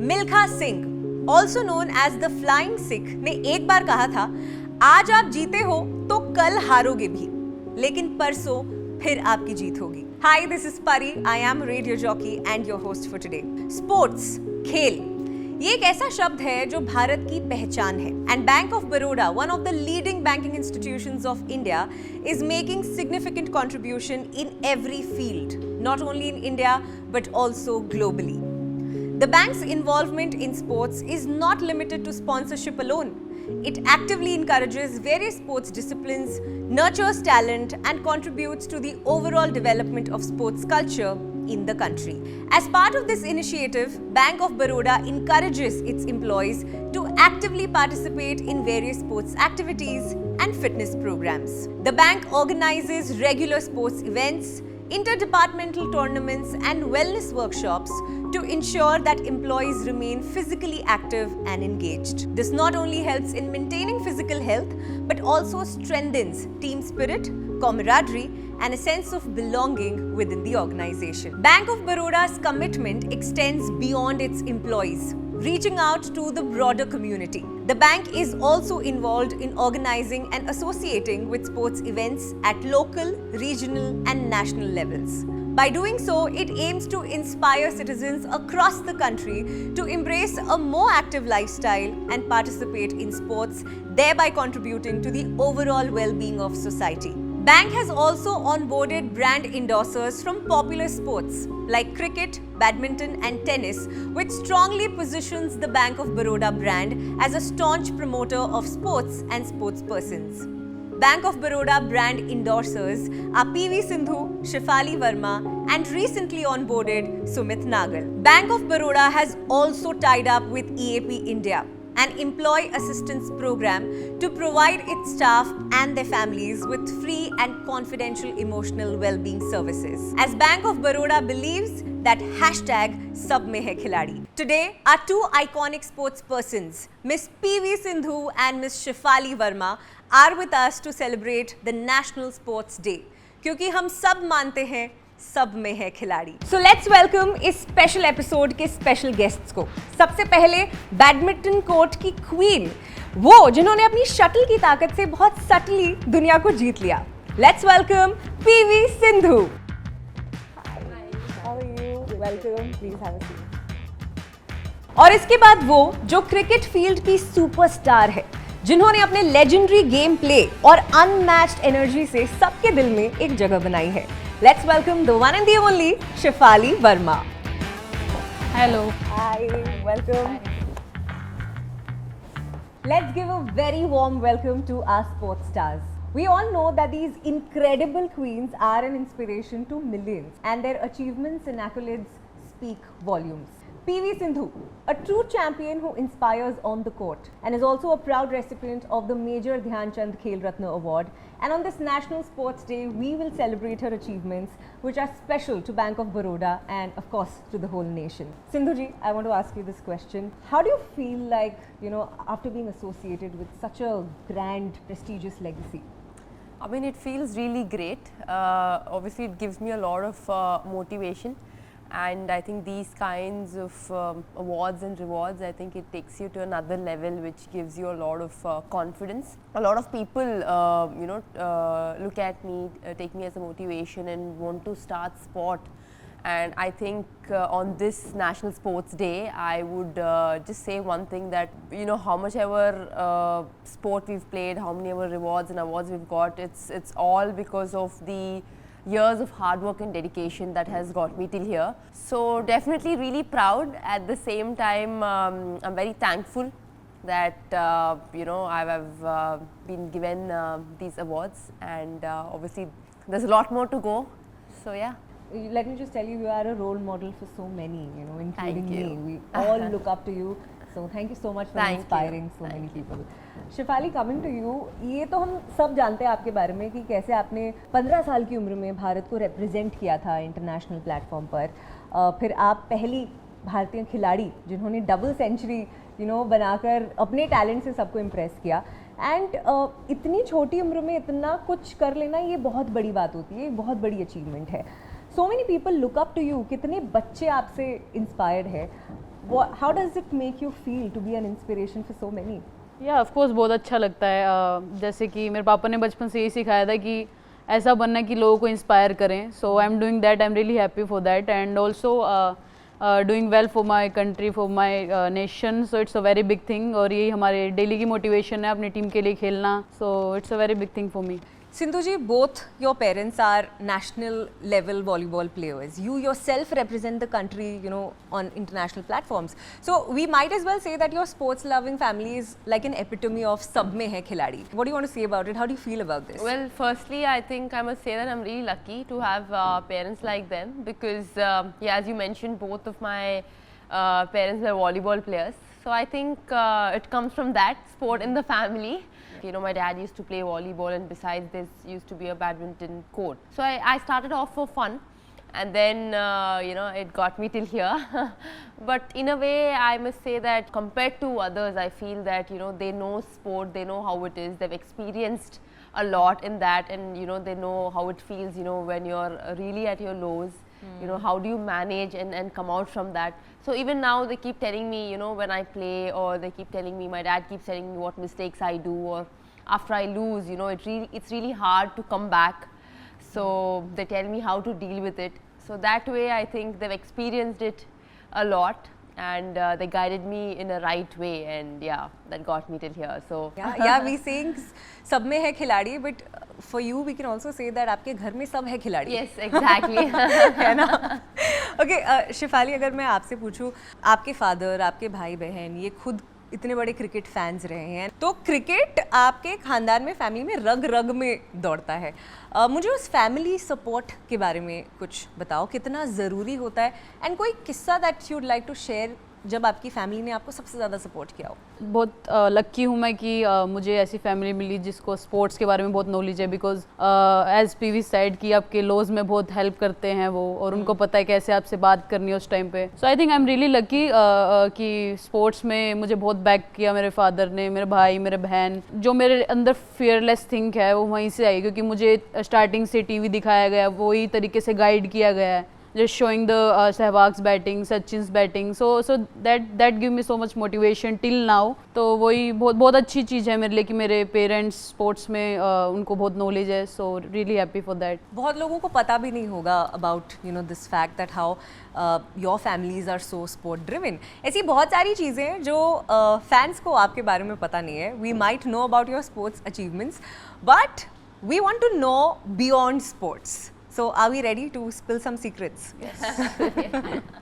Milkha Singh, also known as the flying Sikh, ने एक बार कहा था, आज आप जीते हो तो कल हारोगे भी, लेकिन परसों फिर आपकी जीत होगी। हाय, दिस इज परी, I am radio jockey and your host for today. Sports, खेल, ये एक ऐसा शब्द है जो भारत की पहचान है। And bank of Baroda, one of the leading banking institutions of India, is making significant contribution in every field, not only in India but also globally. The bank's involvement in sports is not limited to sponsorship alone. It actively encourages various sports disciplines, nurtures talent, and contributes to the overall development of sports culture in the country. As part of this initiative, Bank of Baroda encourages its employees to actively participate in various sports activities and fitness programs. The bank organizes regular sports events, interdepartmental tournaments, and wellness workshops to ensure that employees remain physically active and engaged. This not only helps in maintaining physical health, but also strengthens team spirit, camaraderie, and a sense of belonging within the organization. Bank of Baroda's commitment extends beyond its employees, reaching out to the broader community. The bank is also involved in organizing and associating with sports events at local, regional, and national levels. By doing so, it aims to inspire citizens across the country to embrace a more active lifestyle and participate in sports, thereby contributing to the overall well-being of society. Bank has also onboarded brand endorsers from popular sports like cricket, badminton, and tennis, which strongly positions the Bank of Baroda brand as a staunch promoter of sports and sportspersons. Bank of Baroda brand endorsers are PV Sindhu, Shefali Verma, and recently onboarded Sumit Nagal. Bank of Baroda has also tied up with EAP India, an employee assistance program, to provide its staff and their families with free and confidential emotional well-being services. As Bank of Baroda believes that #sab mein hai khiladi. Today, our two iconic sports persons, Miss PV Sindhu and Miss Shefali Verma, are with us to celebrate the National Sports Day. क्योंकि हम सब मानते हैं सब में है खिलाड़ी। So let's welcome इस स्पेशल एपिसोड के स्पेशल गेस्ट्स को। सबसे पहले बैडमिंटन कोर्ट की क्वीन, वो जिन्होंने अपनी शटल की ताकत से बहुत सटली दुनिया को जीत लिया। Let's welcome PV Sindhu. How are you? Welcome, please have a seat. और इसके बाद वो जो क्रिकेट फील्ड की सुपरस्टार है, जिन्होंने अपने लेजेंडरी गेम प्ले और अनमैच्ड एनर्जी से सबके दिल में एक जगह बनाई है। Let's welcome the one and the only Shefali Verma. Hello. Hi, welcome. Let's give a very warm welcome to our sports stars. We all know that these incredible queens are an inspiration to millions, and their achievements and accolades speak volumes. PV Sindhu, a true champion who inspires on the court and is also a proud recipient of the Major Dhyan Chand Khel Ratna Award. And on this National Sports Day, we will celebrate her achievements, which are special to Bank of Baroda and, of course, to the whole nation. Sindhu ji, I want to ask you this question. How do you feel like, after being associated with such a grand, prestigious legacy? I mean, it feels really great. Obviously, it gives me a lot of motivation. And I think these kinds of awards and rewards, I think it takes you to another level, which gives you a lot of confidence. A lot of people, look at me, take me as a motivation and want to start sport. And I think on this National Sports Day, I would just say one thing, that how much ever sport we've played, how many ever rewards and awards we've got, it's all because of the years of hard work and dedication that has got me till here. So definitely really proud. At the same time, I'm very thankful that I've been given these awards, and obviously there's a lot more to go. So yeah. Let me just tell you, you are a role model for so many, including Thank you. me. We all look up to you. So thank you so much for inspiring so many people. Shefali, coming to you, ये तो हम सब जानते हैं आपके बारे में कि कैसे आपने 15 साल की उम्र में भारत को रिप्रेजेंट किया था इंटरनेशनल प्लेटफॉर्म पर। फिर आप पहली भारतीय खिलाड़ी जिन्होंने डबल सेंचुरी बनाकर अपने टैलेंट से सबको इम्प्रेस किया। एंड इतनी छोटी उम्र में इतना कुछ कर लेना, ये बहुत बड़ी बात होती है, बहुत बड़ी अचीवमेंट है। So many people look up to you, कितने बच्चे आपसे इंस्पायर्ड है। How does it make you feel to be an inspiration for so many? या ऑफ कोर्स बहुत अच्छा लगता है। जैसे कि मेरे पापा ने बचपन से यही सिखाया था कि ऐसा बनना कि लोगों को इंस्पायर करें। So I am doing that, I am really happy for that and also doing well for my country, for my nation. So it's a very big thing और यही हमारे डेली की मोटिवेशन है अपनी टीम के लिए खेलना। सो it's a very big thing for me. Sindhu ji, both your parents are national level volleyball players. You yourself represent the country, you know, on international platforms. So we might as well say that your sports loving family is like an epitome of sab mein hai khiladi. What do you want to say about it? How do you feel about this? Well, firstly, I think I must say that I'm really lucky to have parents like them because, yeah, as you mentioned, both of my parents were volleyball players. So I think it comes from that sport in the family. You know, my dad used to play volleyball and besides this used to be a badminton court. So I started off for fun and then, you know, it got me till here. But in a way, I must say that compared to others, I feel that, you know, they know sport, they know how it is, they've experienced a lot in that and, you know, they know how it feels, you know, when you're really at your lows. You know, how do you manage and come out from that? So even now they keep telling me, you know, when I play or they keep telling me, my dad keeps telling me what mistakes I do or after I lose, you know, it's really hard to come back. So they tell me how to deal with it. So that way I think they've experienced it a lot and they guided me in a right way and yeah, that got me till here. So yeah, we saying sab mein hai खिलाड़ी, but for you we can also say that आपके घर में सब है खिलाड़ी. yes, exactly. है ना? Okay, Shifali, अगर मैं आपसे पूछूं, आपके फादर, आपके भाई बहन ये खुद इतने बड़े क्रिकेट फैंस रहे हैं, तो क्रिकेट आपके खानदान में, फैमिली में रग रग में दौड़ता है। मुझे उस फैमिली सपोर्ट के बारे में कुछ बताओ, कितना ज़रूरी होता है एंड कोई किस्सा that you would like to share जब आपकी फैमिली ने आपको सबसे ज़्यादा सपोर्ट किया हो। बहुत लक्की हूँ मैं कि मुझे ऐसी फैमिली मिली जिसको स्पोर्ट्स के बारे में बहुत नॉलेज है, बिकॉज एज पीवी साइड की आपके लॉज में बहुत हेल्प करते हैं वो, और उनको पता है कैसे आपसे बात करनी है उस टाइम पे। So I think I am really lucky कि स्पोर्ट्स में मुझे बहुत बैक किया मेरे फादर ने, मेरे भाई, मेरे बहन। जो मेरे अंदर फियरलेस थिंक है वो वहीं से आई, क्योंकि मुझे स्टार्टिंग से टीवी दिखाया गया, वही तरीके से गाइड किया गया है, just showing the Sehwag's batting, Sachin's batting, so that give me so much motivation till now। तो वही बहुत अच्छी चीज़ है मेरे लिए कि मेरे पेरेंट्स स्पोर्ट्स में उनको बहुत नॉलेज है। So really happy for that. बहुत लोगों को पता भी नहीं होगा about you know this fact that how your families are so sport driven. ऐसी बहुत सारी चीज़ें हैं जो फैंस को आपके बारे में पता नहीं है। We might know about your sports achievements but we want to know beyond sports. So are we ready to spill some secrets? Yes.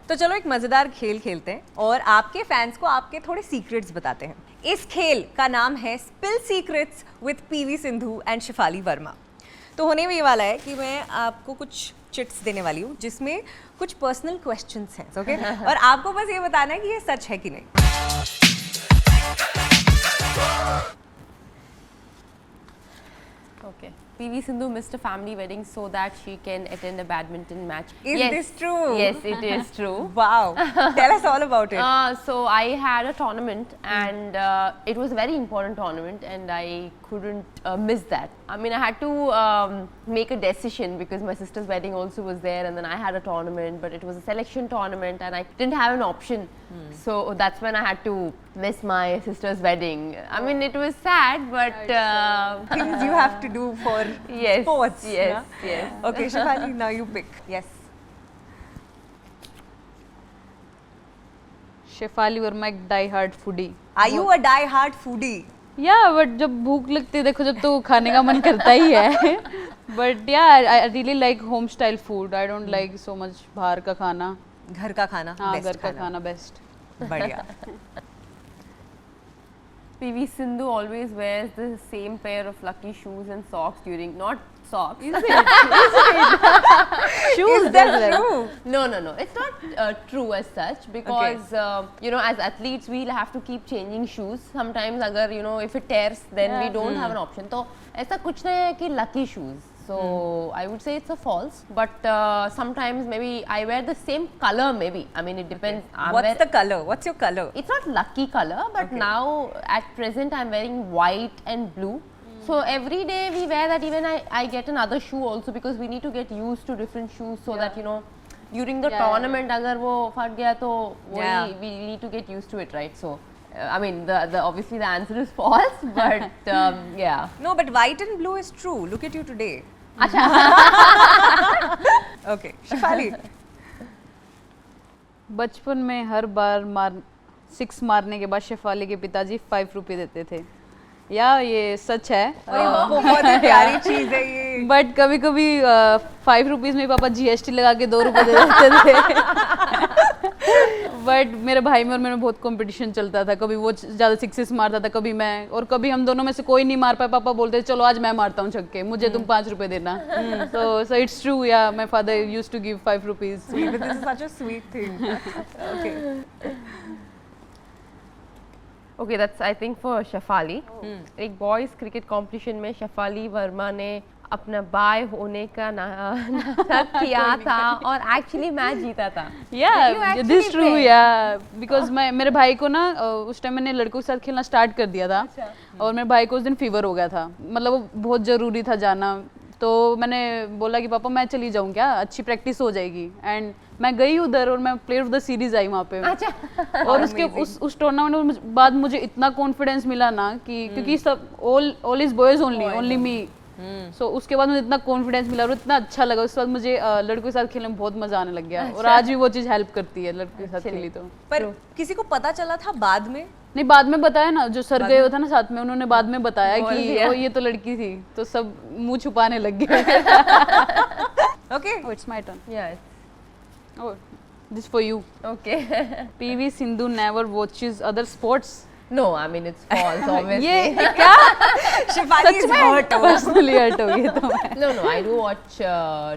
तो चलो एक मज़ेदार खेल खेलते हैं और आपके फैंस को आपके थोड़े सीक्रेट्स बताते हैं। इस खेल का नाम है spill secrets with PV Sindhu and Shafali Verma. तो होने में ये वाला है कि मैं आपको कुछ चिट्स देने वाली हूँ जिसमें कुछ पर्सनल क्वेश्चंस हैं, ओके? और आपको बस ये बताना है कि ये सच है कि नहीं। Okay. PV Sindhu missed a family wedding so that she can attend a badminton match. Is this true? Yes, it is true. Wow. Tell us all about it. So I had a tournament and it was a very important tournament and I couldn't miss that. I mean, I had to make a decision because my sister's wedding also was there and then I had a tournament, but it was a selection tournament and I didn't have an option. So that's when I had to miss my sister's wedding. I mean, it was sad, but things you have to do for yes, sports. Yes, yeah? yes. Okay, Shifali, now you pick. Yes. Shafali Verma एक die hard foodie. Are you a die-hard foodie? या but जब भूख लगती है, देखो जब तो खाने का मन करता ही है। बट या आई really like home style food. I don't like so much बाहर का खाना। घर का खाना, हाँ, best घर का खाना बेस्ट। बढ़िया। PV Sindhu always wears the same pair of lucky shoes and socks during, not socks. Is it? Shoes, Is that true? No, it's not true as such because you know, as athletes we'll have to keep changing shoes. Sometimes agar, you know, if it tears then we don't have an option. तो ऐसा कुछ नहीं है कि lucky shoes. So I would say it's a false, but sometimes maybe I wear the same color maybe. I mean, it depends. What's the color? What's your color? It's not lucky color, but now at present I'm wearing white and blue. So every day we wear that. Even I get another shoe also because we need to get used to different shoes so that, you know, during the Yeah. tournament अगर वो फट गया तो Yeah. we need to get used to it, right? So I mean the obviously the answer is false, but yeah. No, but white and blue is true. Look at you today. Okay, Shefali. बचपन में हर बार six मारने के बाद शेफाली के पिताजी 5 रुपये देते थे। या ये सच है। बहुत ही प्यारी चीज है ये। बट कभी कभी 5 रुपीज में पापा GST लगा के 2 रुपये दे देते थे। बट मेरे भाई में और मेरे में बहुत कंपटीशन चलता था, कभी वो ज़्यादा सिक्सेस मारता था, कभी मैं, और कभी हम दोनों में से कोई नहीं मार पाया। पापा बोलते चलो आज मैं मारता हूँ छक्के, मुझे तुम 5 रुपये देना। so it's true, yeah, my father used to give 5 rupees. Sweet, but this is such a sweet thing. Okay. Okay, that's I think for Shefali. एक बॉयज क्रिकेट कंपटीशन में शेफाली वर्मा ने अपना बाय होने का नाटक किया था और एक्चुअली मैच जीता था। Yeah, this is true, yeah, because मेरे भाई को ना उस टाइम मैंने लड़कों के साथ खेलना स्टार्ट कर दिया था। और मेरे भाई को उस दिन फीवर हो गया था, मतलब वो बहुत ज़रूरी था जाना। तो मैंने बोला कि पापा मैं चली जाऊँ क्या, अच्छी प्रैक्टिस हो जाएगी। एंड मैं गई उधर और मैं प्लेयर ऑफ द सीरीज आई वहाँ पे। अच्छा। और उसके उस टूर्नामेंट के बाद मुझे इतना कॉन्फिडेंस मिला ना कि क्योंकि सब all is boys only me. So उसके बाद मुझे इतना कॉन्फिडेंस मिला और इतना अच्छा लगा। उसके बाद मुझे लड़कों के साथ खेलने में बहुत मजा आने लग गया। और आज भी वो चीज़ हेल्प करती है लड़कों के साथ खेली तो। पर किसी को पता चला था बाद में? नहीं, बाद में बताया ना, जो सर गए हुए थे ना साथ में, उन्होंने बाद में बताया कि ओ ये तो लड़की थी, तो सब मुंह छुपाने लग गए। Okay. Oh, it's my turn. Yes. Oh, this for you. Okay. PV Sindhu never watches other sports. No, I mean it's false, obviously. ये क्या? Shefali is hurt. Personally hurt हो गई तो मैं। No, I do watch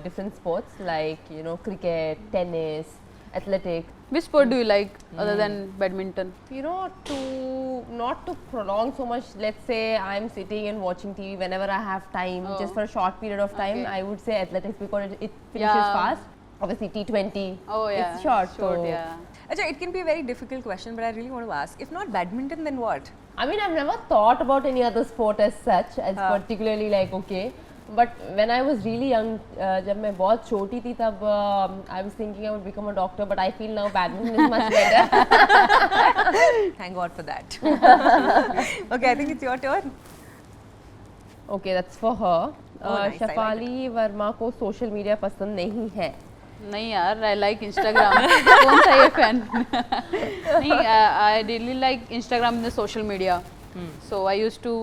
different sports like cricket, tennis, athletic. Which sport do you like other than badminton? Not to prolong so much. Let's say I'm sitting and watching TV whenever I have time, just for a short period of time. Okay. I would say athletics because it finishes Yeah. fast. Obviously T20. Oh yeah. It's short, so yeah. Achha, it can be a very difficult question, but I really want to ask. If not badminton, then what? I mean, I've never thought about any other sport as such, as particularly like okay. But when I was really young, जब मैं बहुत छोटी थी तब I was thinking I would become a doctor, but I feel now badminton is much better. Thank God for that. Okay, I think it's your turn. Okay, that's for her. Oh, nice, I like Shefali Verma को social media पसंद नहीं है। नहीं यार, I like Instagram. कौन सा ये fan? नहीं, I really like Instagram in the social media. So I used to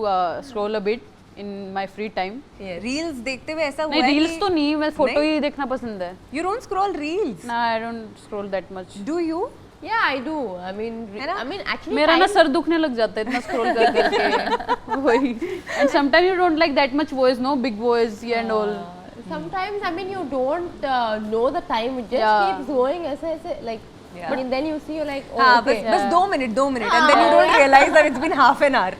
scroll a bit in my free time. Reels देखते हुए ऐसा हुआ नहीं, है रील्स कि तो नहीं, मैं फोटो नहीं? ही देखना पसंद है। You don't scroll reels. ना, I don't scroll that much. Do you? Yeah, I do. I mean, है ना? actually मेरा ना time- सर दुखने लग जाता है इतना स्क्रॉल कर करके। वही। And sometimes you don't like that much voice, no, big voice and all. Sometimes, I mean, you don't know the time. It just Yeah. keeps going ऐसे like. Yeah. But then you see, you're like, oh, हाँ, okay. बस 2 minute, and then you don't realize that it's been half an hour.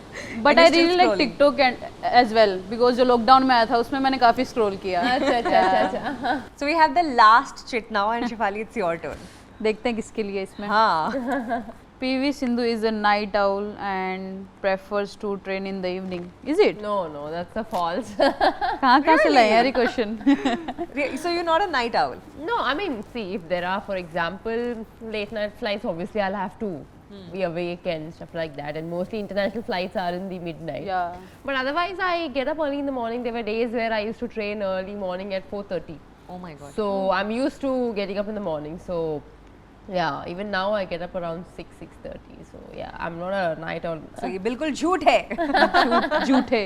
But And I you're still really like scrolling. TikTok and as well because जो lockdown में आया था उसमें मैंने काफी scroll किया। अच्छा। So we have the last chit now, and Shefali, it's your turn. देखते हैं किसके लिए इसमें। हाँ. PV Sindhu is a night owl and prefers to train in the evening. Is it? No, that's a false. कहाँ से लाए यार ये question? So you're not a night owl. No, I mean, see, if there are, for example, late night flights, obviously I'll have to be awake and stuff like that. And mostly international flights are in the midnight. Yeah. But otherwise, I get up early in the morning. There were days where I used to train early morning at 4:30. Oh my God. So I'm used to getting up in the morning. So yeah, even now I get up around 6:30. So yeah, I'm not a night owl. So ये बिल्कुल झूठ है. झूठ है।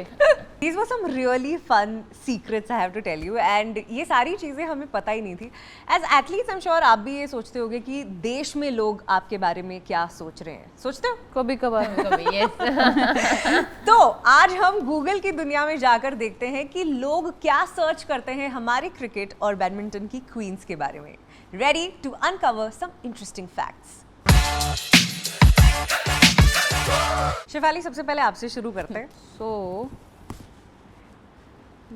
These were some really fun secrets I have to tell you, and ये सारी चीज़ें हमें पता ही नहीं थी. As athletes, I'm sure आप भी ये सोचते होगे कि देश में लोग आपके बारे में क्या सोच रहे हैं. सोचते हो? कभी कभार। Yes. तो आज हम गूगल की दुनिया में जाकर देखते हैं कि लोग क्या सर्च करते हैं हमारे क्रिकेट और बैडमिंटन की क्वींस के बारे में. Ready to uncover some interesting facts. Shefali, सबसे पहले आपसे शुरू करते हैं. So,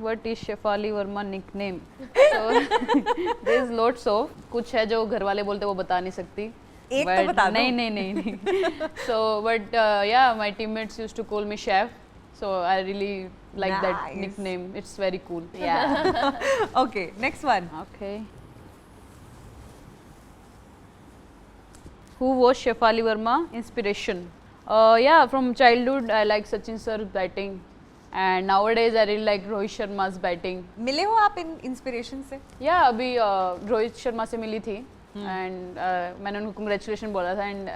what is Shefali Verma nickname? So, there is lots of. कुछ है जो घर वाले बोलते वो बता नहीं सकती. एक तो बता दो. नहीं. So, but yeah, my teammates used to call me Chef. So I really like that Nice. nickname. It's very cool. Yeah. Okay, next one. Okay. Who was Shefali Verma inspiration? Yeah, from childhood I like Sachin sir's batting, and nowadays I really like Rohit Sharma's batting. मिले हो आप इन inspiration से? या अभी रोहित शर्मा से मिली थी and मैंने उनको कंग्रेचुलेशन बोला था एंड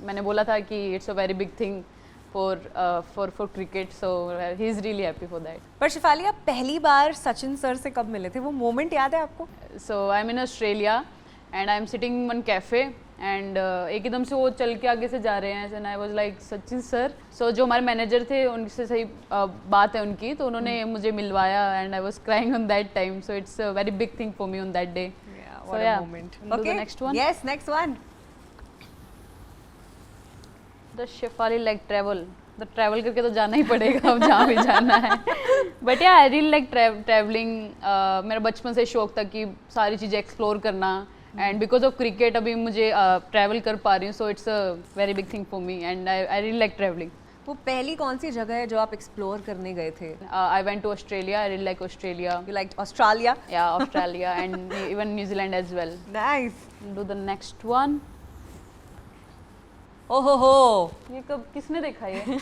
मैंने बोला था कि it's a very big thing for cricket, so he is really happy for that. पर शिफाली, आप पहली बार सचिन सर से कब मिले थे? वो मोमेंट याद है आपको? So I am in Australia and I am sitting in one cafe and एकदम से वो चल के आगे से जा रहे हैं and I was like Sachin sir. So जो हमारे मैनेजर थे उनसे सही बात है उनकी, तो उन्होंने मुझे मिलवाया and I was crying on that time. So it's a very big thing for me on that day. What a moment. Do the next one. Yes, next one. The Shafali like travel. The travel करके तो जाना ही पड़ेगा अब जहाँ भी जाना है. But या आई रियली लाइक ट्रैवलिंग. मेरा बचपन से शौक था कि सारी चीज़ें एक्सप्लोर करना एंड बिकॉज ऑफ क्रिकेट अभी मुझे ट्रैवल कर पा रही हूँ. सो it's a very big thing for me and I really like travelling. वो पहली कौन सी जगह है जो आप एक्सप्लोर करने गए थे? I went to Australia. I really like Australia. You liked Australia? या Australia and even New Zealand as well. Nice. Do the next one. Oh, ये कब किसने देखा ये?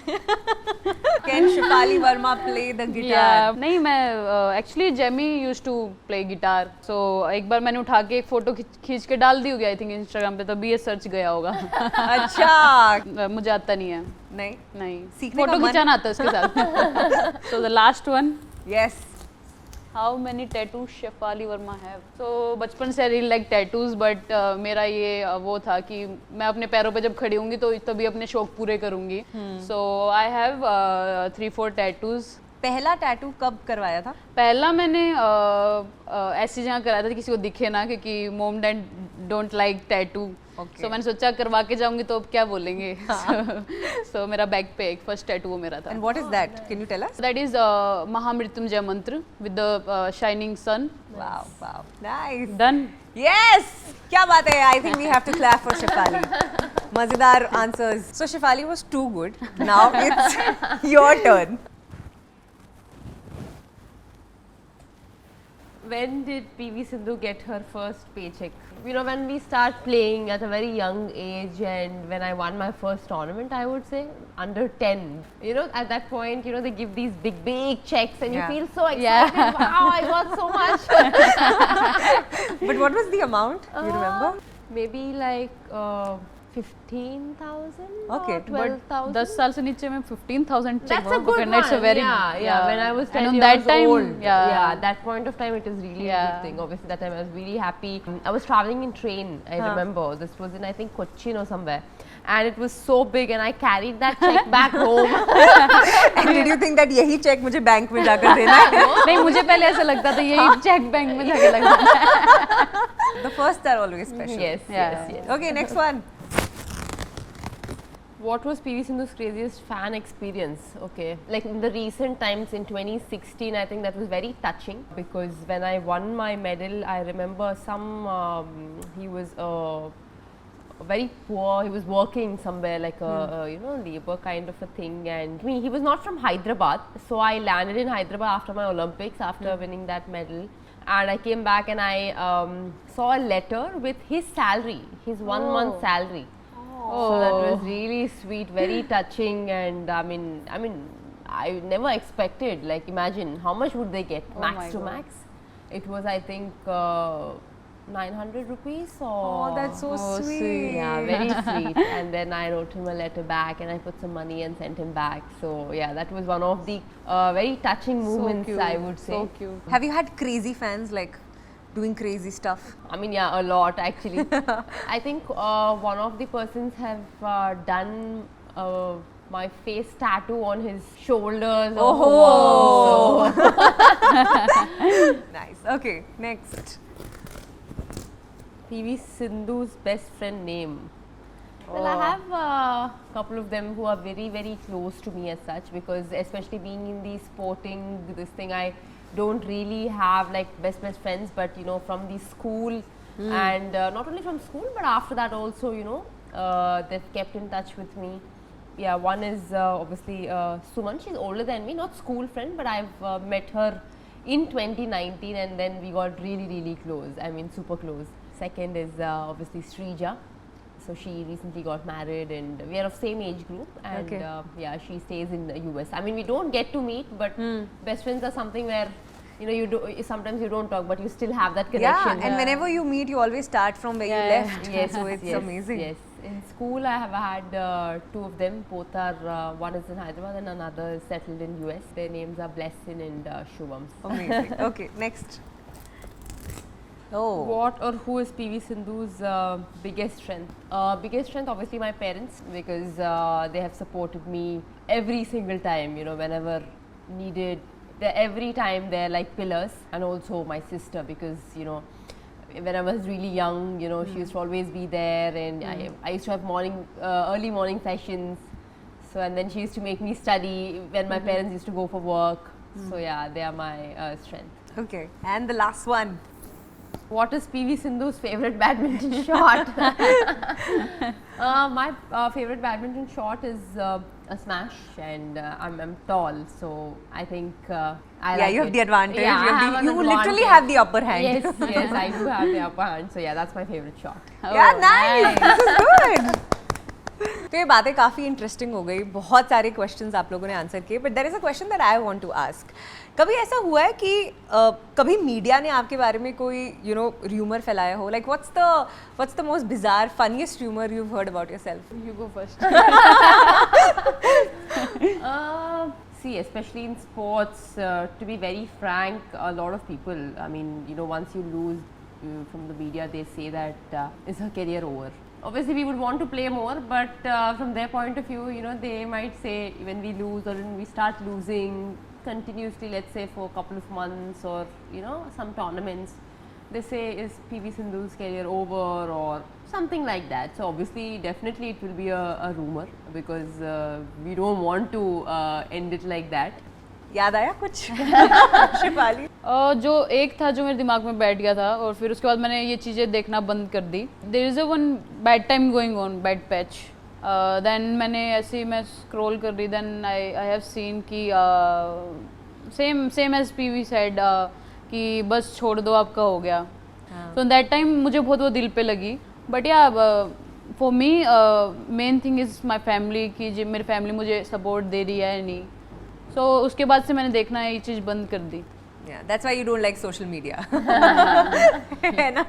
can Shefali Verma play the guitar? Yeah, नहीं मैं actually Jemi use to play guitar. So एक बार मैंने उठा के एक फोटो खींच के डाल दी होगी आई थिंक इंस्टाग्राम पे, तभी ये सर्च गया होगा. अच्छा. मुझे आता नहीं है. नहीं. सीखने फोटो का मन- खिंचाना आता है उसके साथ. So the last one. Yes. How many tattoos Shafali Verma have. So बचपन से I really like tattoos but मेरा ये वो था कि मैं अपने पैरों पे जब खड़ी होंगी तो तभी अपने शौक पूरे करूंगी. सो आई हैव 3-4 टैटूज. पहला टैटू कब करवाया था? पहला मैंने ऐसी जगह कराया था कि किसी को दिखे ना, क्योंकि mom dad don't like tattoo. So मैंने सोचा करवा के जाऊंगी तो अब क्या बोलेंगे. सो मेरा बैक पे एक फर्स्ट टैटू वो मेरा था. And what is that? Can you tell us? That is Mahamrityunjaya mantra with the shining sun. Wow. Nice. Done. Yes. क्या बात है? I think we have to clap for Shefali. मजेदार answers. So Shefali was too good. Now it's your turn. When did PV Sindhu get her first paycheck? You know, when we start playing at a very young age, and when I won my first tournament, I would say under 10. You know, at that point, you know, they give these big checks, and Yeah. you feel so excited. Wow, I got so much. But what was the amount? You remember? Maybe like 15,000 Okay, or but 12,000. 10 साल से नीचे में 15,000 check. That's a good Okay, one. that's a very yeah. When I was 10 and on years that time, old, yeah. at that point of time, it is really a good thing. Obviously, that time I was really happy. I was traveling in train. I remember this was in I think Cochin or somewhere, and it was so big, and I carried that check back home. And did you think that यही check मुझे bank में जाकर देना है? नहीं, मुझे पहले ऐसा लगता था यही चेक बैंक में जाके लगता है. The first are always special. yes, Yeah. yes. Okay, next one. What was PV Sindhu's craziest fan experience? Okay, like in the recent times in 2016, I think that was very touching because when I won my medal, I remember he was very poor. He was working somewhere like a you know, labor kind of a thing, and he was not from Hyderabad. So I landed in Hyderabad after my Olympics, after winning that medal, and I came back and I saw a letter with his salary, his 1 month salary. So that was really sweet, very touching, and I mean, I never expected. Like, imagine how much would they get my max to God. max? It was, I think, 900 rupees. Or Oh, that's so sweet. yeah, very sweet. And then I wrote him a letter back, and I put some money and sent him back. So yeah, that was one of the very touching moments, cute. I would say. So cute. Have you had crazy fans like doing crazy stuff? I mean, yeah, a lot actually. I think one of the persons have done my face tattoo on his shoulders. Oh. Nice. Okay, next. PV Sindhu's best friend name. Well, I have a couple of them who are very, very close to me as such, because especially being in the sporting this thing, I don't really have like best friends, but you know, from the school and not only from school but after that also, you know, they've kept in touch with me. Yeah, one is obviously Suman. She's older than me, not school friend, but I've met her in 2019, and then we got really, really close. I mean, super close. Second is obviously Srija. So she recently got married, and we are of same age group. And Okay. yeah, she stays in the US. I mean, we don't get to meet, but best friends are something where you do. Sometimes you don't talk, but you still have that Yeah, connection. and whenever you meet, you always start from where you Yeah. left. Yes, So it's yes, amazing. Yes, in school I have had two of them. Both are one is in Hyderabad and another is settled in US. Their names are Blessing and Shubham. Amazing. Okay, next. Oh. What or who is PV Sindhu's biggest strength? Biggest strength, obviously, my parents, because they have supported me every single time. Whenever needed, every time they're like pillars. And also my sister, because when I was really young, she used to always be there, and I used to have early morning sessions. So and then she used to make me study when my parents used to go for work. So yeah, they are my strength. Okay, and the last one. What is PV Sindhu's favorite badminton shot? My favorite badminton shot is a smash, and I'm tall, so I think I like You have it. the advantage. Yeah, you I have have the, an you literally advantage. have the upper hand. Yes, I do have the upper hand. So yeah, that's my favorite shot. Yeah, nice. This is good. तो ये बातें काफ़ी interesting हो गई. बहुत सारे questions आप लोगों ने आंसर किए, but there is a question that I want to ask. कभी ऐसा हुआ है कि कभी मीडिया ने आपके बारे में कोई र्यूमर फैलाया हो? Like what's the most bizarre funniest rumour you have heard about yourself? You go first. See, especially in sports, to be very frank, a lot of people, I mean, once you lose from the media, they say that is her career over. Obviously, we would want to play more, but from their point of view, they might say when we lose or when we start losing continuously, let's say for a couple of months or some tournaments, they say is PV Sindhu's career over or something like that. So obviously, definitely it will be a rumor, because we don't want to end it like that. याद आया कुछ? शिफाली? जो एक था जो मेरे दिमाग में बैठ गया था, और फिर उसके बाद मैंने ये चीज़ें देखना बंद कर दी. There is a one bad time going on, bad patch. Then मैंने ऐसे ही मैं स्क्रॉल कर रही, देन आई हैव सीन कि सेम एज पीवी सेड कि बस छोड़ दो, आपका हो गया. तो दैट टाइम मुझे बहुत वो दिल पे लगी. बट या for me main thing is my family, कि मेरी फैमिली मुझे सपोर्ट दे रही है या नहीं. सो उसके बाद से मैंने देखना ये चीज़ बंद कर दी. Yeah, that's why you don't like social media. है ना?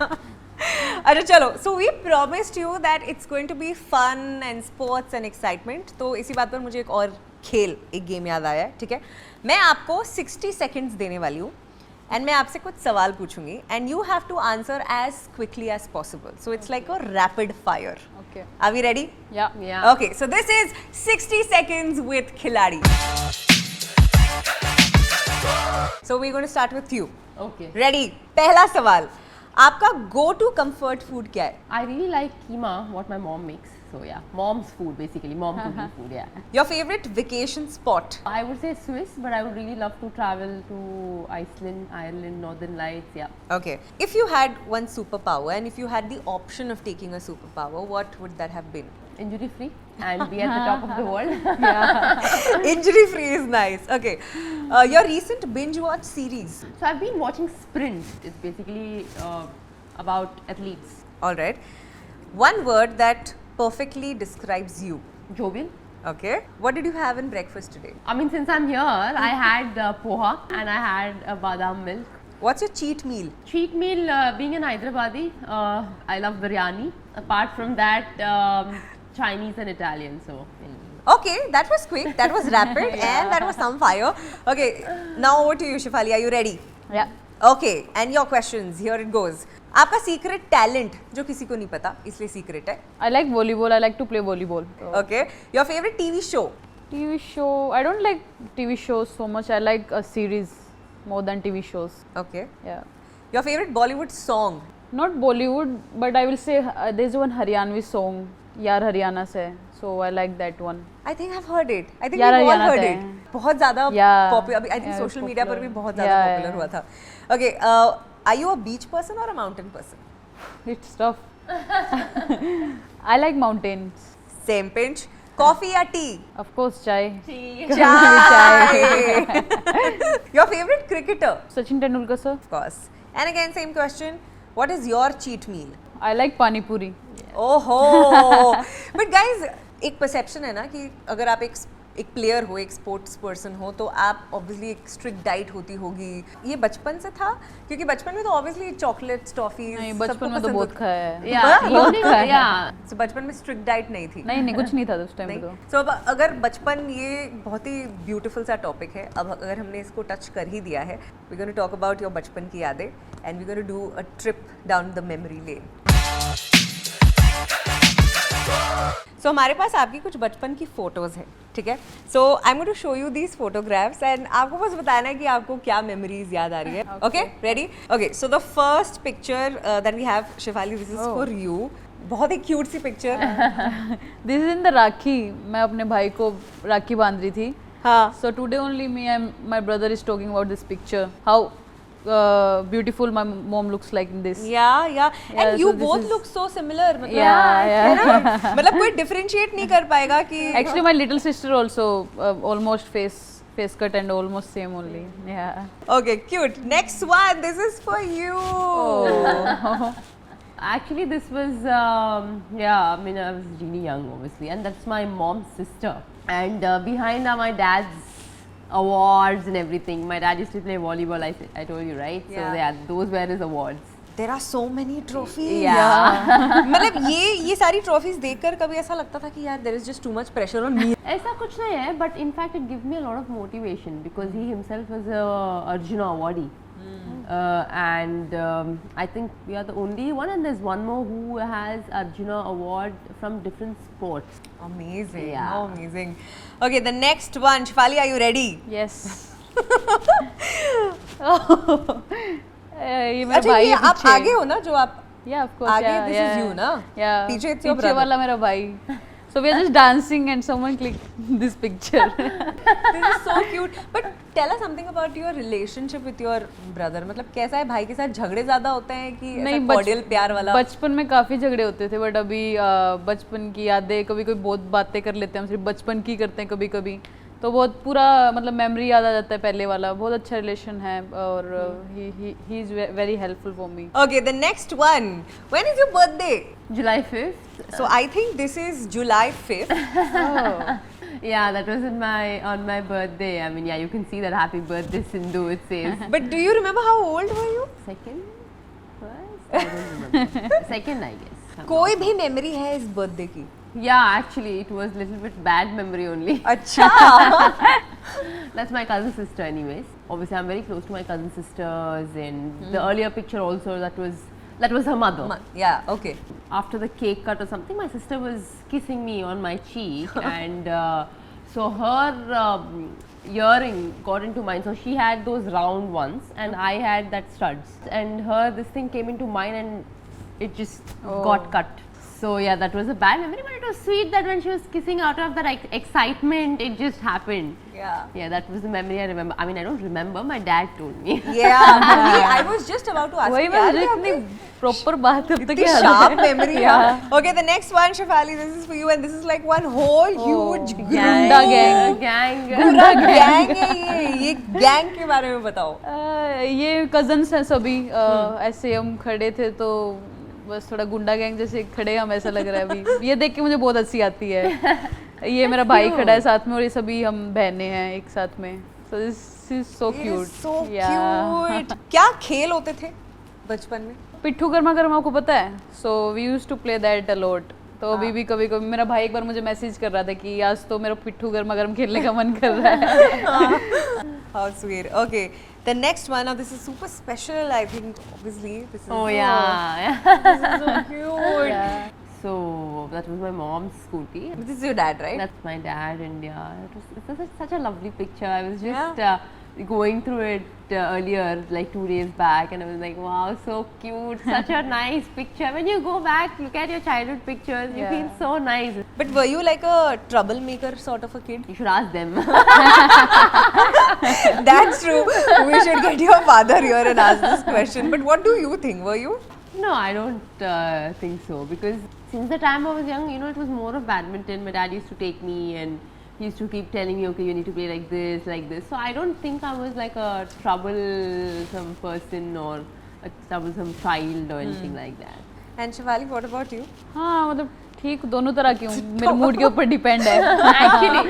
अच्छा चलो, so we promised you that it's going to be fun and sports and excitement. तो इसी बात पर मुझे एक और खेल, एक गेम याद आया है, ठीक है? मैं आपको 60 seconds देने वाली हूँ, and मैं आपसे कुछ सवाल पूछूंगी, and you have to answer as quickly as possible. So it's like a rapid fire. Okay. Are we ready? Yeah. Yeah. Okay, so this is 60 seconds with Khiladi. So we're going to start with you. Okay. Ready? पहला सवाल, आपका go to comfort food क्या है? I really like keema, what my mom makes. So yeah, mom's food basically, mom cooking food. Yeah. Your favorite vacation spot? I would say Swiss, but I would really love to travel to Iceland, Ireland, Northern Lights. Yeah. Okay. If you had one superpower and if you had the option of taking a superpower, what would that have been? Injury free and be at the top of the world. Injury free is nice. Okay. Your recent binge watch series? So I've been watching Sprint. It's basically about athletes. All right. One word that perfectly describes you? Jovial. Okay. What did you have in breakfast today? I mean, since I'm here, I had poha and I had badam milk. What's your cheat meal? Cheat meal, being an Hyderabadi, I love biryani. Apart from that, Chinese and Italian. So. Okay, that was quick, that was rapid, and that was some fire. Okay, now over to you, Shefali. Are you ready? Yeah. Okay, and your questions. Here it goes. आपका secret talent जो किसी को नहीं पता, इसलिए secret है. I like volleyball. I like to play volleyball. Okay, your favorite TV show? TV show. I don't like TV shows so much. I like a series more than TV shows. Okay. Yeah. Your favorite Bollywood song? Not Bollywood, but I will say there's one Haryanvi song, Yaar Haryana se. So I like that one. I think I've heard it. I think यार we've all Haryana heard से it. है. बहुत ज़्यादा Yeah. popular. I think Yeah, social media पर भी popular. बहुत ज़्यादा Yeah, popular yeah. हुआ था. Okay, are you a beach person or a mountain person? It's tough. I like mountains. Same pinch. Coffee or tea? Of course, chai. Chai. Your favorite cricketer? Sachin Tendulkar sir. Of course. And again, same question. What is your cheat meal? I like pani puri. ओहो but guys एक perception है ना कि अगर आप एक player हो, एक स्पोर्ट्स पर्सन हो, तो आप ऑब्वियसली एक स्ट्रिक्ट डाइट होती होगी. ये बचपन से था? क्योंकि बचपन में तो ऑब्वियसली चॉकलेट्स, टॉफीज नहीं, बचपन में तो बहुत खाया है. बहुत खाया. So, बचपन में स्ट्रिक्ट डाइट नहीं थी? नहीं कुछ नहीं था उस टाइम पे तो. सो अब अगर बचपन, ये बहुत ही ब्यूटीफुल सा टॉपिक है, अब अगर हमने इसको टच कर ही दिया है, we gonna talk about your बचपन की यादें and we gonna do a trip down the memory lane. So हमारे पास आपकी कुछ बचपन की फोटोज़ हैं, ठीक है? So I am going to show you these photographs and आपको बस बताना है कि आपको क्या मेमोरीज याद आ रही है. Okay, ready? Okay, so the first picture that we have, Shafali, this is for you. बहुत ही क्यूट सी picture. This is in the Rakhi. मैं अपने भाई को राखी बांध रही थी. हाँ. So today only me and my brother is talking about this picture. How beautiful my mom looks like in this. Yeah. Yeah, And you so this both is- look so similar. मतलब, Yeah. है ना? मतलब कोई differentiate नहीं कर पाएगा कि Actually, my little sister also almost face cut and almost same only. Yeah. Okay, cute. Next one. This is for you. Oh. Actually, this was, I mean, I was really young, obviously, and that's my mom's sister. And behind are my dad's awards and everything. My dad used to play volleyball, I told you, right? Yeah. So, yeah, those were his awards. There are so many trophies. Yeah. मतलब ये सारी trophies देखकर कभी ऐसा लगता था कि यार there is just too much pressure on me. ऐसा कुछ नहीं है, but in fact it gave me a lot of motivation because he himself was a Arjuna awardee. And I think we are the only one, and there's one more who has Arjuna award from different sports. Amazing. Yeah. How amazing. Okay, the next one. Shifali, are you ready? Yes. ये मेरा अच्छा, भाई ये है आप पीछे. आगे हो ना जो आप Yeah, of course. आगे, yeah, this is yeah. you ना? Yeah. पीछे it's your पीछे brother. वाला मेरा भाई. So we are just dancing and someone clicked this picture. This is so cute. But tell us something about your relationship with your brother. मतलब कैसा है भाई के साथ? झगड़े ज्यादा होते हैं कि ऐसा cordial प्यार वाला? बचपन में काफी झगड़े होते थे, बट अभी बचपन की यादें, कभी कभी बहुत बातें कर लेते हैं हम, सिर्फ बचपन की करते हैं कभी कभी, तो बहुत पूरा मतलब मेमोरी याद आ जाता है पहले वाला. बहुत अच्छा रिलेशन है और he is very helpful for me. Okay, the next one. When is your birthday? July 5th. So I think this is July 5th. Yeah, that was on my birthday. I mean, yeah, you can see that happy birthday Sindhu, it says. But do you remember how old were you? Second? First? I don't remember. Second, I guess. कोई भी memory है इस birthday की? Yeah, actually, it was little bit bad memory only. अच्छा. That's my cousin sister anyways. Obviously, I'm very close to my cousin sisters, and the earlier picture also, that was her mother. Yeah, okay. After the cake cut or something, my sister was kissing me on my cheek, and so her earring got into mine. So she had those round ones, and I had that studs. And her, this thing came into mine, and it just got cut. So yeah, that was a bad memory, but it was sweet that when she was kissing, out of that excitement, it just happened. Yeah. Yeah, that was the memory I remember. I mean, I don't remember. My dad told me. Yeah. I was just about to ask वही you. मैं यार, मुझे ये इतनी आपने proper बात अब तक इतनी याद sharp है. memory. Yeah. Okay, the next one, Shefali, this is for you, and this is like one whole huge group. Gunda gang. Gang. पूरा gang है ये gang के बारे में बताओ. ये कजन्स हैं सभी. ऐसे हम खड़े थे तो बस थोड़ा गुंडा गैंग जैसे खड़े हम, ऐसा लग रहा है अभी. ये देख के मुझे बहुत हंसी आती है. ये मेरा भाई खड़ा है साथ में और ये सभी हम बहनें हैं एक साथ में. So this is so It cute. is so Yeah. cute. क्या खेल होते थे बचपन में? पिट्ठू गर्मा गर्मा आपको पता है? So we used to play that a lot. तो अभी भी कभी कभी मेरा भाई एक बार मुझे मैसेज कर रहा था कि आज तो मेरा पिट्ठू गर्मा गर्म खेलने का मन कर रहा है. How sweet. Okay, the next one. Now this is super special. I think obviously this is. Oh yeah. This is so cute. Yeah. So that was my mom's scooty. This is your dad, right? That's my dad, and yeah, it was such a lovely picture. I was just going through it earlier, like 2 days back, and I was like, wow, so cute, such a nice picture. When you go back, look at your childhood pictures, you feel so nice. But were you like a troublemaker sort of a kid? You should ask them. That's true. We should get your father here and ask this question. But what do you think? Were you? No, I don't think so, because since the time I was young, you know, it was more of badminton. My dad used to take me, and he used to keep telling me, okay, you need to play like this, like this. So I don't think I was like a troublesome person or a troublesome child or anything like that. And Shivali, what about you? हाँ मतलब ठीक दोनों तरह की हूँ, मेरे mood के ऊपर डिपेंड है actually.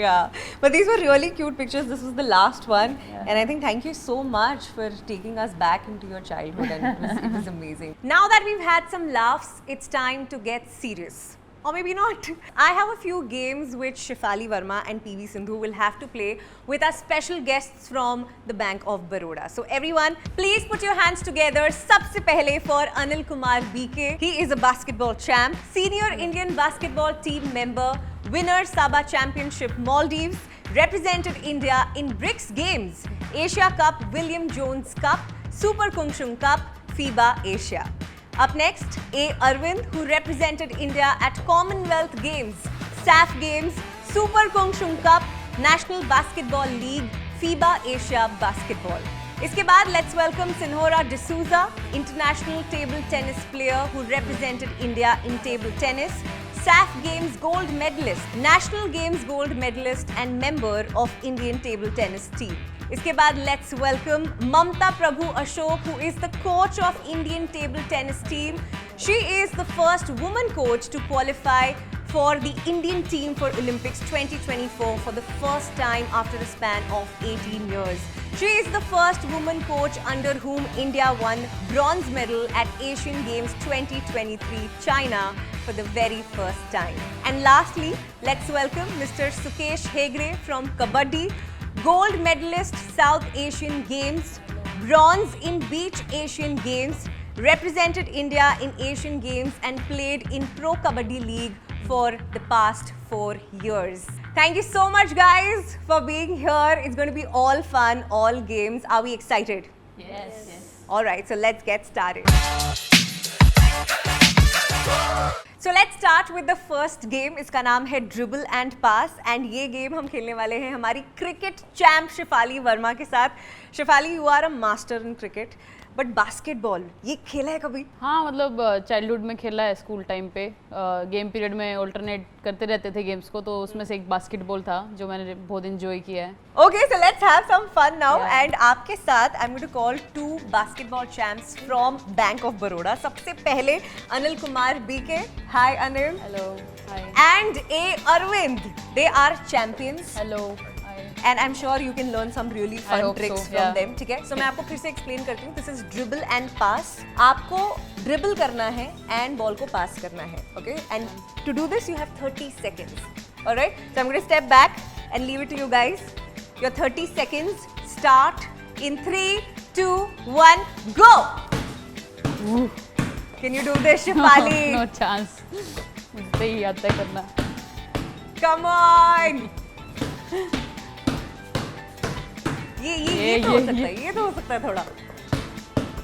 Yeah, but these were really cute pictures. This was the last one, and I think thank you so much for taking us back into your childhood, and it was amazing. Now that we've had some laughs, it's time to get serious. Or maybe not. I have a few games which Shefali Verma and PV Sindhu will have to play with our special guests from the Bank of Baroda. So everyone, please put your hands together. Sabse pehle for Anil Kumar BK. He is a basketball champ, senior Indian basketball team member, winner Sabah Championship Maldives, represented India in BRICS Games, Asia Cup, William Jones Cup, Super Kungshung Cup, FIBA Asia. Up next, A. Arvind, who represented India at Commonwealth Games, SAF Games, Super Kungshung Cup, National Basketball League, FIBA Asia Basketball. Iske baad, let's welcome Sinhora D'Souza, international table tennis player who represented India in table tennis, SAF Games gold medalist, National Games gold medalist and member of Indian table tennis team. इसके बाद let's welcome Mamta Prabhu Ashok, who is the coach of Indian table tennis team. She is the first woman coach to qualify for the Indian team for Olympics 2024 for the first time after a span of 18 years. She is the first woman coach under whom India won bronze medal at Asian Games 2023 China for the very first time. And lastly, let's welcome Mr. Sukesh Hegde from Kabaddi, gold medalist South Asian Games, bronze in Beach Asian Games, represented India in Asian Games and played in Pro Kabaddi League for the past 4 years. Thank you so much guys for being here. It's going to be all fun, all games. Are we excited? Yes. Alright, so let's get started. So let's start with the first game. इसका नाम है Dribble and Pass and ये game हम खेलने वाले हैं हमारी cricket champ Shefali Verma के साथ. Shefali, you are a master in cricket, but basketball ये खेला है कभी? हाँ मतलब चाइल्डहुड में खेला है स्कूल टाइम पे. गेम पीरियड में ऑल्टरनेट करते रहते थे गेम्स को, तो उसमें से एक बास्केटबॉल था जो मैंने बहुत एंजॉय किया है. Okay, so let's have some fun now. Yeah. And आपके साथ I'm going to call 2 basketball champs from Bank of Baroda. सबसे पहले Anil Kumar BK. Hi Anil. Hello. Hi. And A. Arvind. They are champions. Hello. And I'm sure you can learn some really fun hope tricks so, from yeah. them. ठीक है? So मैं आपको फिर से explain करती हूँ. This is dribble and pass. आपको dribble करना है and ball को pass करना है. Okay? And to do this you have 30 seconds. Alright? So I'm going to step back and leave it to you guys. Your 30 seconds start in 3, 2, 1, go! Ooh. Can you do this, Shefali? No chance. मुझसे ही आता है करना. Come on! ये तो हो सकता है, ये तो हो सकता है थोड़ा.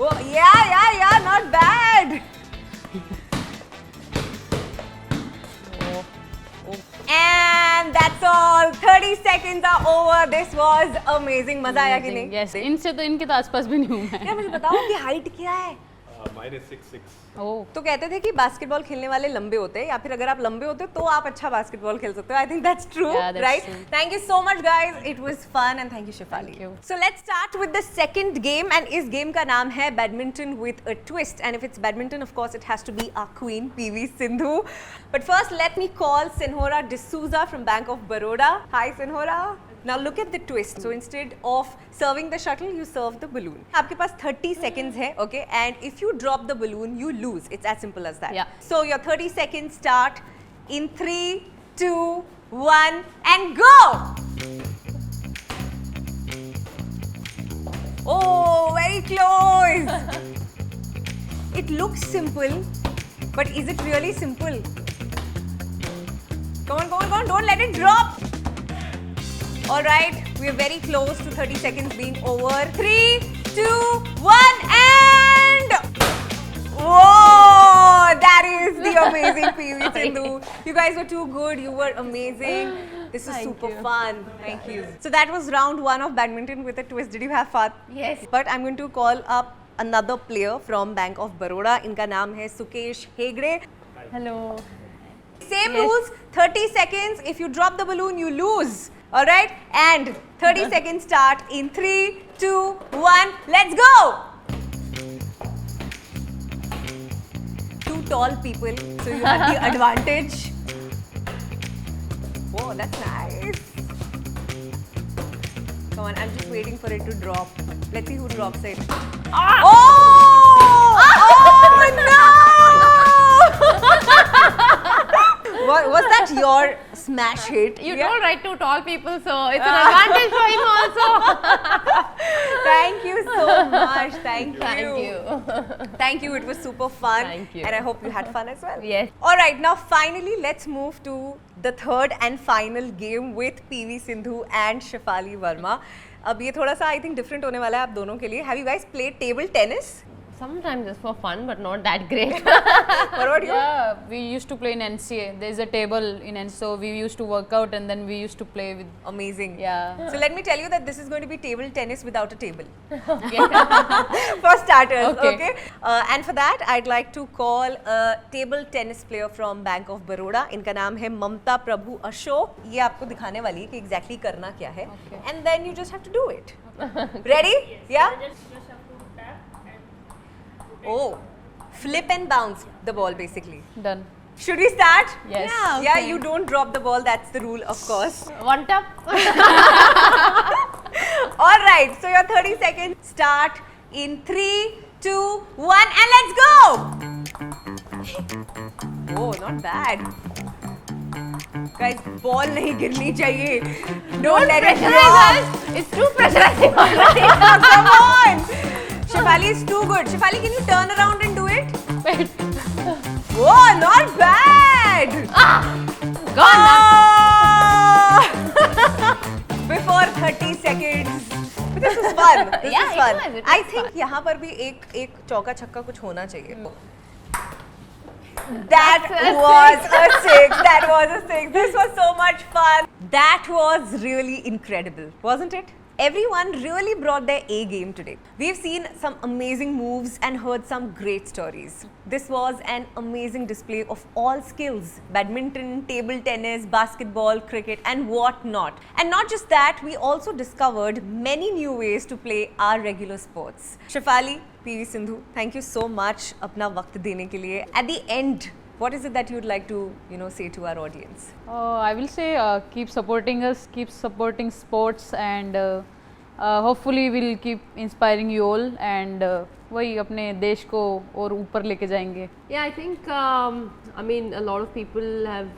Oh, yeah, not bad. And that's all. 30 seconds are over. This was amazing. मजा आया कि नहीं? Yes. इनसे तो इनके तो आसपास भी नहीं हूँ मैं. क्या मुझे बताओ कि हाइट क्या है? Mine is 6'6". ओह. तो कहते थे कि बास्केटबॉल खेलने वाले लंबे होते हैं या फिर अगर आप लंबे होते हो तो आप अच्छा बास्केटबॉल खेल सकते हो. I think that's true, Yeah, that's right? true. Thank you so much guys. It was fun and thank you Shafali. Thank you. So let's start with the second game and इस गेम का नाम है badminton with a twist and if it's badminton of course it has to be our queen PV Sindhu. But first let me call Sinhora D'Souza from Bank of Baroda. Hi सिन्होरा. Now look at the twist. So instead of serving the shuttle, you serve the balloon. आपके पास 30 seconds है, okay? And if you drop the balloon, you lose. It's as simple as that. Yeah. So your 30 seconds start in 3, 2, 1, and go! Oh, very close. It looks simple, but is it really simple? Come on, don't let it drop. All right, we are very close to 30 seconds being over. 3, 2, 1, and whoa! That is the amazing PV Sindhu. You guys were too good. You were amazing. This is Thank super you. fun. Thank you. So that was round 1 of badminton with a twist. Did you have fun? Yes. But I'm going to call up another player from Bank of Baroda. इनका नाम है Sukesh Hegde. Hello. Same Yes. rules. 30 seconds. If you drop the balloon, you lose. All right, and 30 seconds start in 3, 2, 1. Let's go. tall people, so you have the advantage. Whoa, that's nice. Come on, I'm just waiting for it to drop. Let's see who drops it. Oh! Oh no! Was that your smash hit? You told right to tall people, so it's an advantage for him also. Thank you so much. Thank you. Thank you. Thank you. It was super fun. Thank you. And I hope you had fun as well. Yes. All right. Now, finally, let's move to the third and final game with PV Sindhu and Shefali Verma. अब ये थोड़ा सा I think different होने वाला है आप दोनों के लिए. Have you guys played table tennis? Sometimes just for fun, but not that great. What about you? Yeah, we used to play in NCA. There's a table in NCA, so we used to work out and then we used to play with. Amazing. Yeah. So let me tell you that this is going to be table tennis without a table. For starters, okay? Okay. And for that, I'd like to call a table tennis player from Bank of Baroda. इनका नाम है ममता प्रभु अशोक. ये आपको दिखाने वाली है कि exactly करना क्या है. Okay. And then you just have to do it. Ready? Yeah? Oh, flip and bounce the ball basically. Done. Should we start? Yes. Yeah, you don't drop the ball. That's the rule, of course. One tap. All right, so your 30 seconds start in 3, 2, 1, and let's go! Oh, not bad. Guys, ball nahi girni chahiye. Don't let it drop. It's too pressurizing. Come on! Shefali is too good. Shefali, can you turn around and do it? Wait. Whoa, not bad! Gone. Ah! Before 30 seconds. But this was fun. This Yeah, was it fun. was, it I was think fun. यहाँ पर भी एक चौका छक्का कुछ होना चाहिए. That was a six. That was a six. This was so much fun. That was really incredible, wasn't it? Everyone really brought their A game today. We've seen some amazing moves and heard some great stories. This was an amazing display of all skills: badminton, table tennis, basketball, cricket, and whatnot. And not just that, we also discovered many new ways to play our regular sports. Shefali, PV Sindhu, thank you so much अपना वक्त देने के लिए. At the end, what is it that you'd like to, say to our audience? I will say keep supporting us, keep supporting sports, and hopefully we'll keep inspiring you all, and वही अपने देश को और ऊपर लेके जाएंगे. Yeah, I think, I mean, a lot of people have,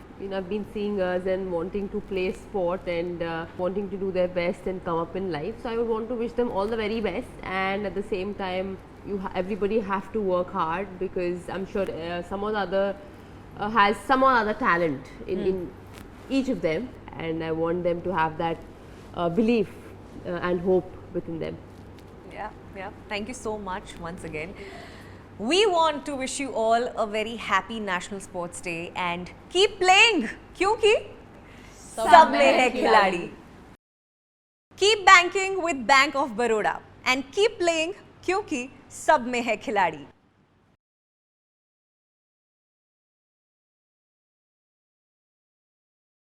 been seeing us and wanting to play sport and wanting to do their best and come up in life. So I would want to wish them all the very best, and at the same time, everybody have to work hard, because I'm sure some or the other has some or other talent in each of them, and I want them to have that belief and hope within them. Yeah. Thank you so much once again. We want to wish you all a very happy National Sports Day and keep playing, क्योंकि सब में है खिलाड़ी. Keep banking with Bank of Baroda and keep playing, क्योंकि सब में है खिलाड़ी.